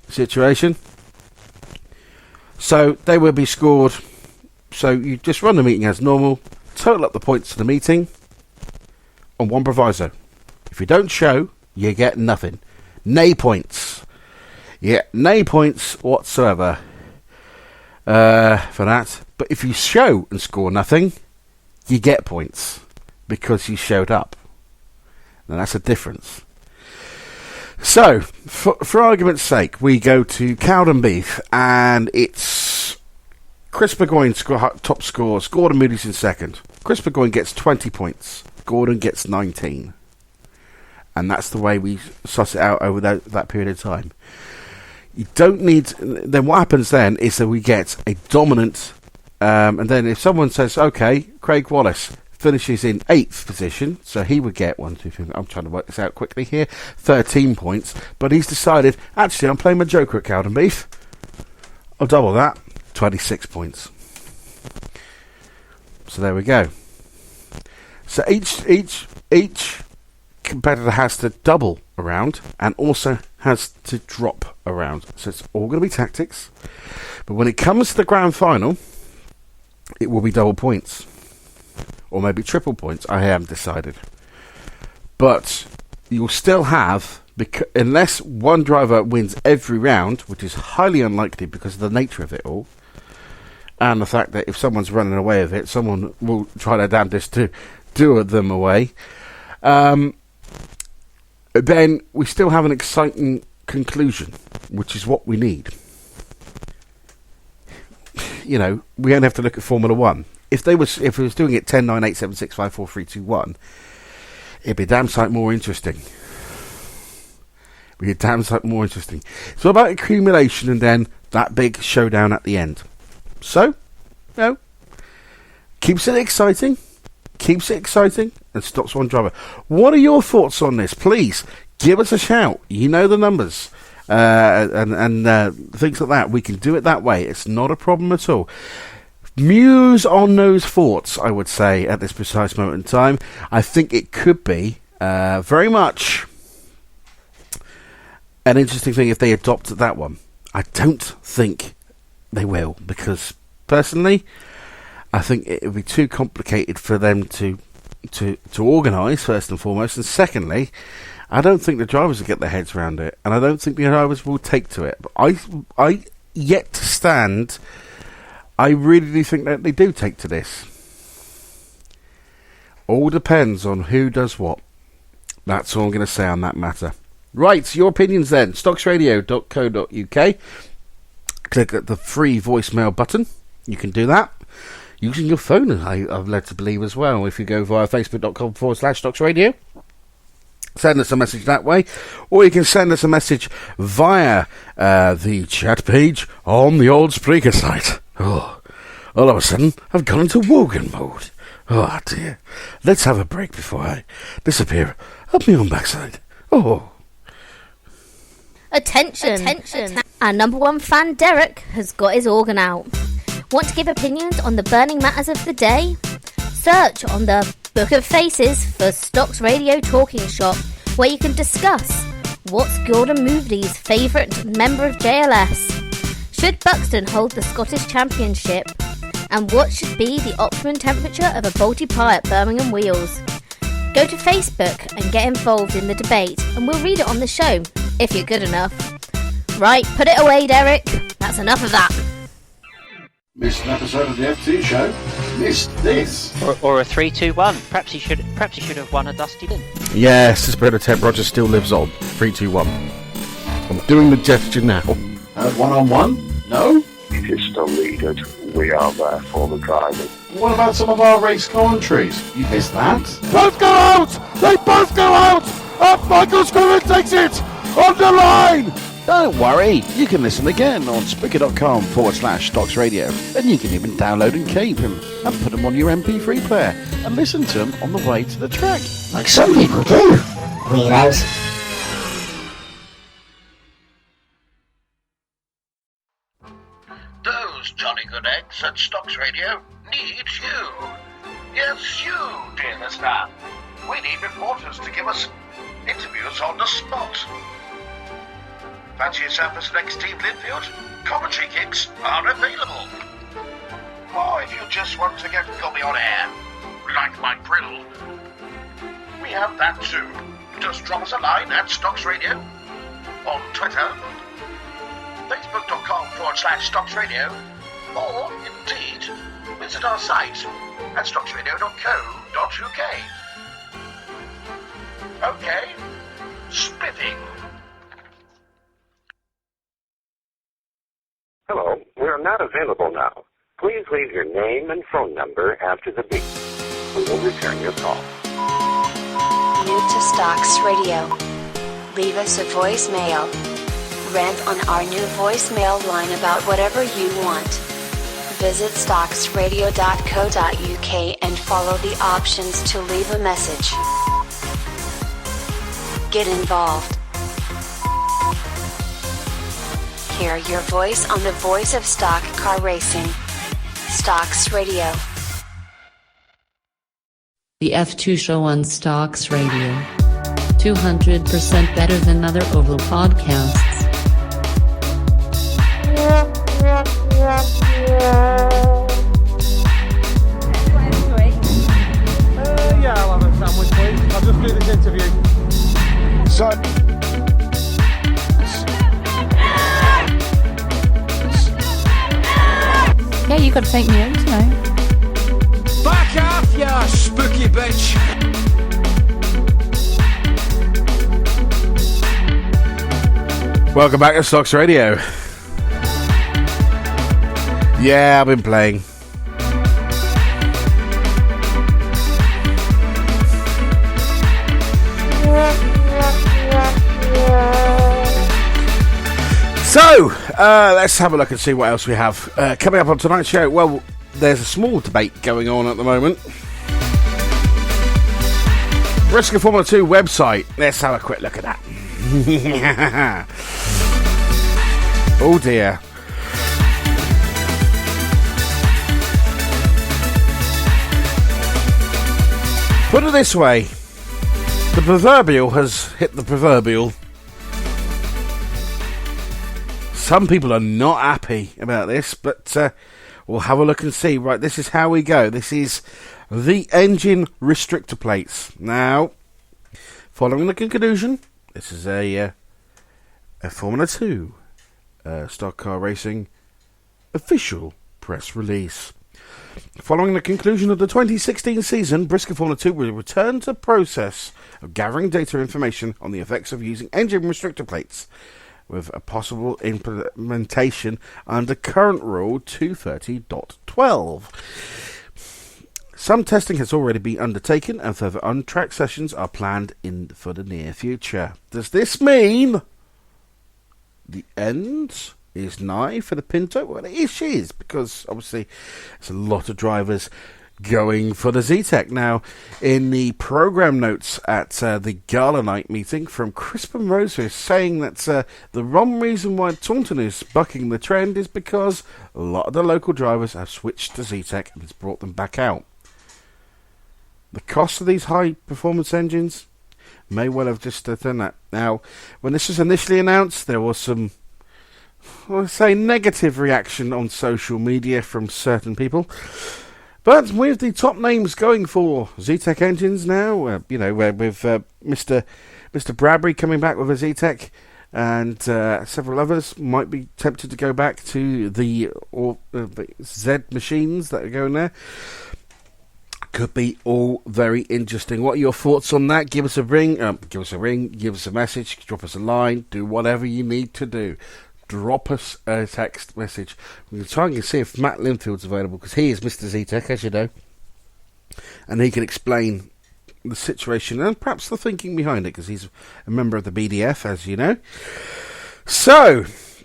situation. So they will be scored. So you just run the meeting as normal, total up the points to the meeting on one proviso. If you don't show, you get nothing. Nay points. Yeah, nay points whatsoever for that. But if you show and score nothing, you get points because you showed up. Now that's a difference. So, for argument's sake, we go to Cowden Beef, and it's Chris Burgoyne top score, Gordon Moody's in second. Chris Burgoyne gets 20 points, Gordon gets 19. And that's the way we suss it out over that period of time. You don't need... Then what happens then is that we get a dominant... and then if someone says, OK, Craig Wallace finishes in 8th position, so he would get 1, 2, 3... I'm trying to work this out quickly here. 13 points. But he's decided, actually, I'm playing my joker at Cowden Beef. I'll double that. 26 points. So there we go. So each competitor has to double a round and also has to drop a round. So it's all going to be tactics. But when it comes to the grand final, it will be double points. Or maybe triple points. I haven't decided. But you'll still have, unless one driver wins every round, which is highly unlikely because of the nature of it all, and the fact that if someone's running away with it, someone will try their damnedest to do them away. Then we still have an exciting conclusion, which is what we need. You know, we only have to look at Formula 1. If it was doing it 10, 9, 8, 7, 6, 5, 4, 3, 2, 1, it'd be a damn sight more interesting. It's all about accumulation and then that big showdown at the end. So, keeps it exciting, and stops one driver. What are your thoughts on this? Please give us a shout. You know the numbers and things like that. We can do it that way. It's not a problem at all. Muse on those thoughts, I would say, at this precise moment in time. I think it could be very much an interesting thing if they adopted that one. I don't think they will, because personally, I think it would be too complicated for them to organise, first and foremost, and secondly, I don't think the drivers will get their heads around it, and I don't think the drivers will take to it. But I yet to stand. I really do think that they do take to this. All depends on who does what. That's all I'm going to say on that matter. Right, your opinions then. stocksradio.co.uk. Click at the free voicemail button. You can do that using your phone, I've led to believe as well. If you go via facebook.com/stocksradio, send us a message that way, or you can send us a message via the chat page on the old Spreaker site. Oh, all of a sudden, I've gone into Wogan mode. Oh dear. Let's have a break before I disappear up my own backside. Oh. Attention. Our number one fan, Derek, has got his organ out. Want to give opinions on the burning matters of the day? Search on the Book of Faces for Stocks Radio Talking Shop, where you can discuss what's Gordon Moody's favourite member of JLS, should Buxton hold the Scottish Championship, and what should be the optimum temperature of a Balti pie at Birmingham Wheels. Go to Facebook and get involved in the debate, and we'll read it on the show, if you're good enough. Right, put it away, Derek. That's enough of that. Missed an episode of the FT show. Missed this. Or a 3-2-1. Perhaps he should have won a dusty bin. Yes, the spirit of Ted Rogers still lives on. 3-2-1. I'm doing the gesture now. 1-on-1? No? It is still needed. We are there for the drivers. What about some of our race commentaries? You missed that? Both go out! They both go out! Up Michael Scriven takes it! On the line! Don't worry, you can listen again on Spreaker.com/Stocks Radio, and you can even download and keep them and put them on your MP3 player and listen to them on the way to the track. Like some people do, weirdos. Those jolly good eggs at Stocks Radio need you. Yes, you, dear listener. We need reporters to give us interviews on the spot. Fancy yourself as next Steve Linfield? Commentary gigs are available. Or if you just want to get Gobby on air, like my grill, we have that too. Just drop us a line at Stocks Radio, on Twitter, facebook.com/Stocks Radio, or indeed visit our site at stocksradio.co.uk. Okay, spiffing. Hello, we are not available now. Please leave your name and phone number after the beep. We will return your call. New to Stocks Radio. Leave us a voicemail. Rant on our new voicemail line about whatever you want. Visit stocksradio.co.uk and follow the options to leave a message. Get involved. Hear your voice on the voice of stock car racing. Stocks Radio. The F2 show on Stocks Radio. 200% better than other Oval podcasts. Yeah, I'll have a sandwich, please. I'll just do this interview. So... Yeah, you got to take me out tonight. Back off, you spooky bitch! Welcome back to Stocks Radio. Yeah, I've been playing. So, let's have a look and see what else we have. Coming up on tonight's show, well, there's a small debate going on at the moment. Brisker Formula 2 website. Let's have a quick look at that. Oh dear. Put it this way. The proverbial has hit the proverbial. Some people are not happy about this, but we'll have a look and see. Right, this is how we go. This is the engine restrictor plates. Now, following the conclusion, this is a Formula 2 stock car racing official press release. Following the conclusion of the 2016 season, Brisker Formula 2 will return to the process of gathering data information on the effects of using engine restrictor plates, with a possible implementation under current rule 230.12. Some testing has already been undertaken and further on-track sessions are planned for the near future. Does this mean the end is nigh for the Pinto? Well, it is, because obviously there's a lot of drivers going for the Z-Tech. Now, in the program notes at the Gala Night meeting from Crispin Roseville, saying that the wrong reason why Taunton is bucking the trend is because a lot of the local drivers have switched to Z-Tech and it's brought them back out. The cost of these high-performance engines may well have just done that. Now, when this was initially announced, there was some, I'll say, negative reaction on social media from certain people. But with the top names going for Z-Tech engines now, with Mr. Bradbury coming back with a Z-Tech, and several others might be tempted to go back to the Z machines that are going there. Could be all very interesting. What are your thoughts on that? Give us a ring, give us a message, drop us a line, do whatever you need to do. Drop us a text message. We'll try and see if Matt Linfield's available, because he is Mr. Z-Tech, as you know, and he can explain the situation and perhaps the thinking behind it, because he's a member of the BDF, as you know. So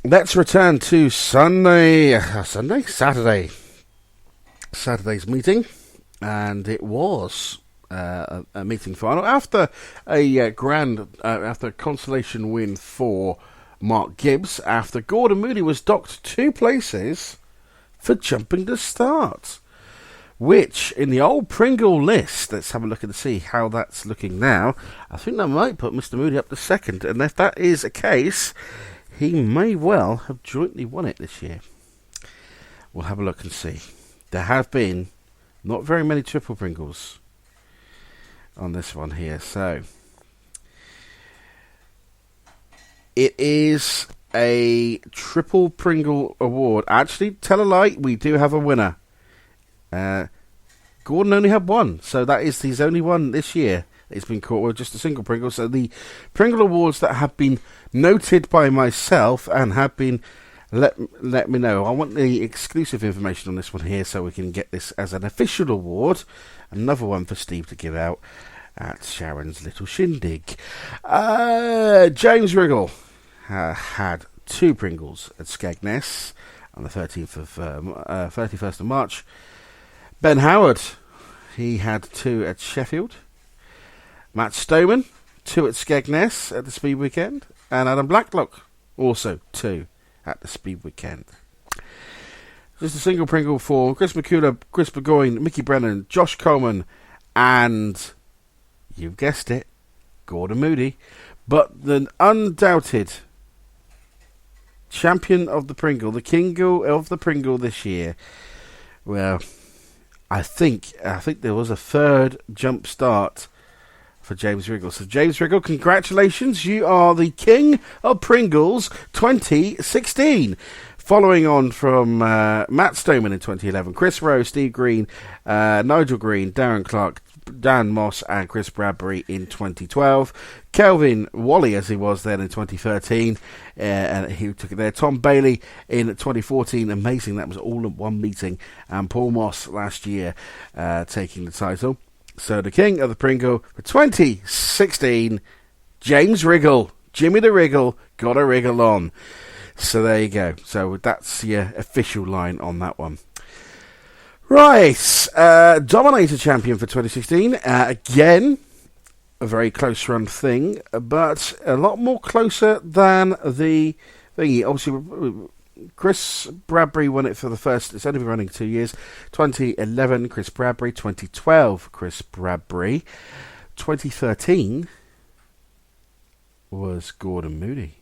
let's return to Saturday's meeting, and it was a meeting final after a after a consolation win for Mark Gibbs, after Gordon Moody was docked 2 places for jumping the start, which in the old Pringle list, let's have a look and see how that's looking now. I think that might put Mr. Moody up to second, and if that is a case, he may well have jointly won it this year. We'll have a look and see. There have been not very many triple Pringles on this one here, so it is a triple Pringle award. Actually, tell a lie, we do have a winner. Gordon only had one, so that is his only one this year. It's been caught with just a single Pringle. So the Pringle awards that have been noted by myself and have been let me know. I want the exclusive information on this one here so we can get this as an official award. Another one for Steve to give out at Sharon's little shindig. James Riggle had 2 Pringles at Skegness on the 31st of March. Ben Howard, he had 2 at Sheffield. Matt Stoneman, 2 at Skegness at the Speed Weekend. And Adam Blacklock, also 2 at the Speed Weekend. Just a single Pringle for Chris McCullough, Chris Burgoyne, Mickey Brennan, Josh Coleman, and, you've guessed it, Gordon Moody. But the undoubted champion of the Pringle, the king of the Pringle this year, well, I think there was a third jump start for James Riggle. So James Riggle, congratulations, you are the king of Pringles 2016. Following on from Matt Stoneman in 2011, Chris Rowe, Steve Green, Nigel Green, Darren Clark, Dan Moss and Chris Bradbury in 2012. Kelvin Wally, as he was then in 2013, and he took it there. Tom Bailey in 2014, amazing, that was all at one meeting. And Paul Moss last year taking the title. So the king of the Pringle for 2016, James Riggle, Jimmy the Riggle, got a wriggle on. So there you go. So that's your official line on that one. Right, Dominator champion for 2016. Again, a very close run thing, but a lot more closer than the thingy. Obviously, Chris Bradbury won it for the first. It's only been running 2 years. 2011, Chris Bradbury. 2012, Chris Bradbury. 2013 was Gordon Moody.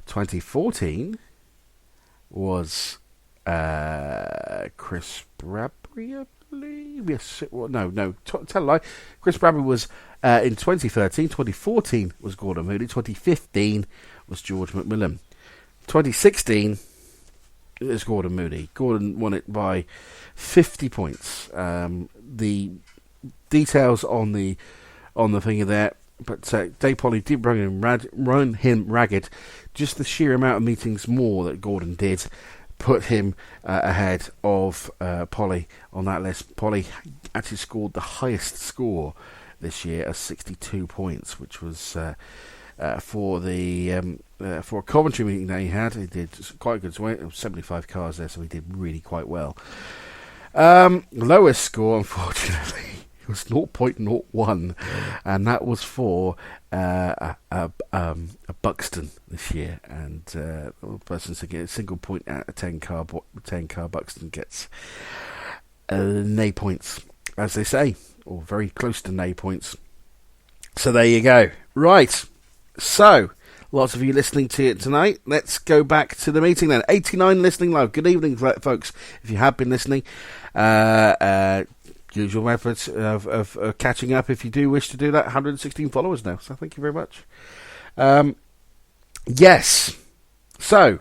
2014 was Chris Bradbury, I believe. Yes, no. Tell a lie. Chris Bradbury was in 2013. 2014 was Gordon Moody. 2015 was George McMillan. 2016 is Gordon Moody. Gordon won it by 50 points. The details on the thing are there, but Dave Polly did run him ragged. Just the sheer amount of meetings more that Gordon did put him ahead of Polly on that list. Polly actually scored the highest score this year of 62 points, which was for a Coventry meeting that he had. He did quite good. So 75 cars there, so he did really quite well. Lowest score, unfortunately, was 0.01, and that was for a Buxton this year. And the person to get a single point at a 10 car Buxton gets nay points, as they say, or very close to nay points. So there you go. Right. So, lots of you listening to it tonight. Let's go back to the meeting then. 89 listening live. Good evening, folks, if you have been listening. Usual methods of catching up if you do wish to do that. 116 followers now, so thank you very much. Yes. So,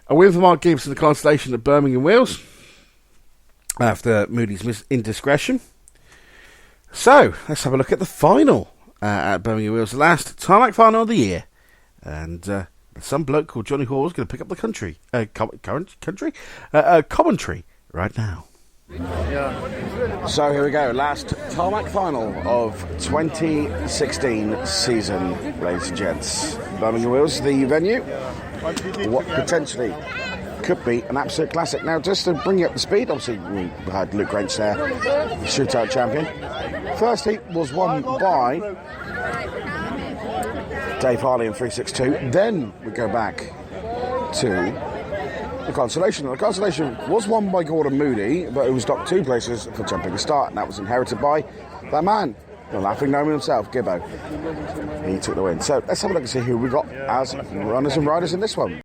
a win for Mark Gibbs in the Constellation at Birmingham Wheels after Moody's indiscretion. So, let's have a look at the final at Birmingham Wheels, the last tarmac final of the year. And some bloke called Johnny Hall is going to pick up the commentary right now. So here we go, last tarmac final of 2016 season, ladies and gents. Birmingham Wheels, the venue, what potentially could be an absolute classic. Now, just to bring you up to speed, obviously we had Luke Grange there, shootout champion. First heat was won by Dave Harley in 362. Then we go back to the Constellation. The Constellation was won by Gordon Moody, but it was docked 2 places for jumping the start, and that was inherited by that man, The laughing gnome himself, Gibbo. He took the win. So let's have a look and see who we got as runners and riders in this one.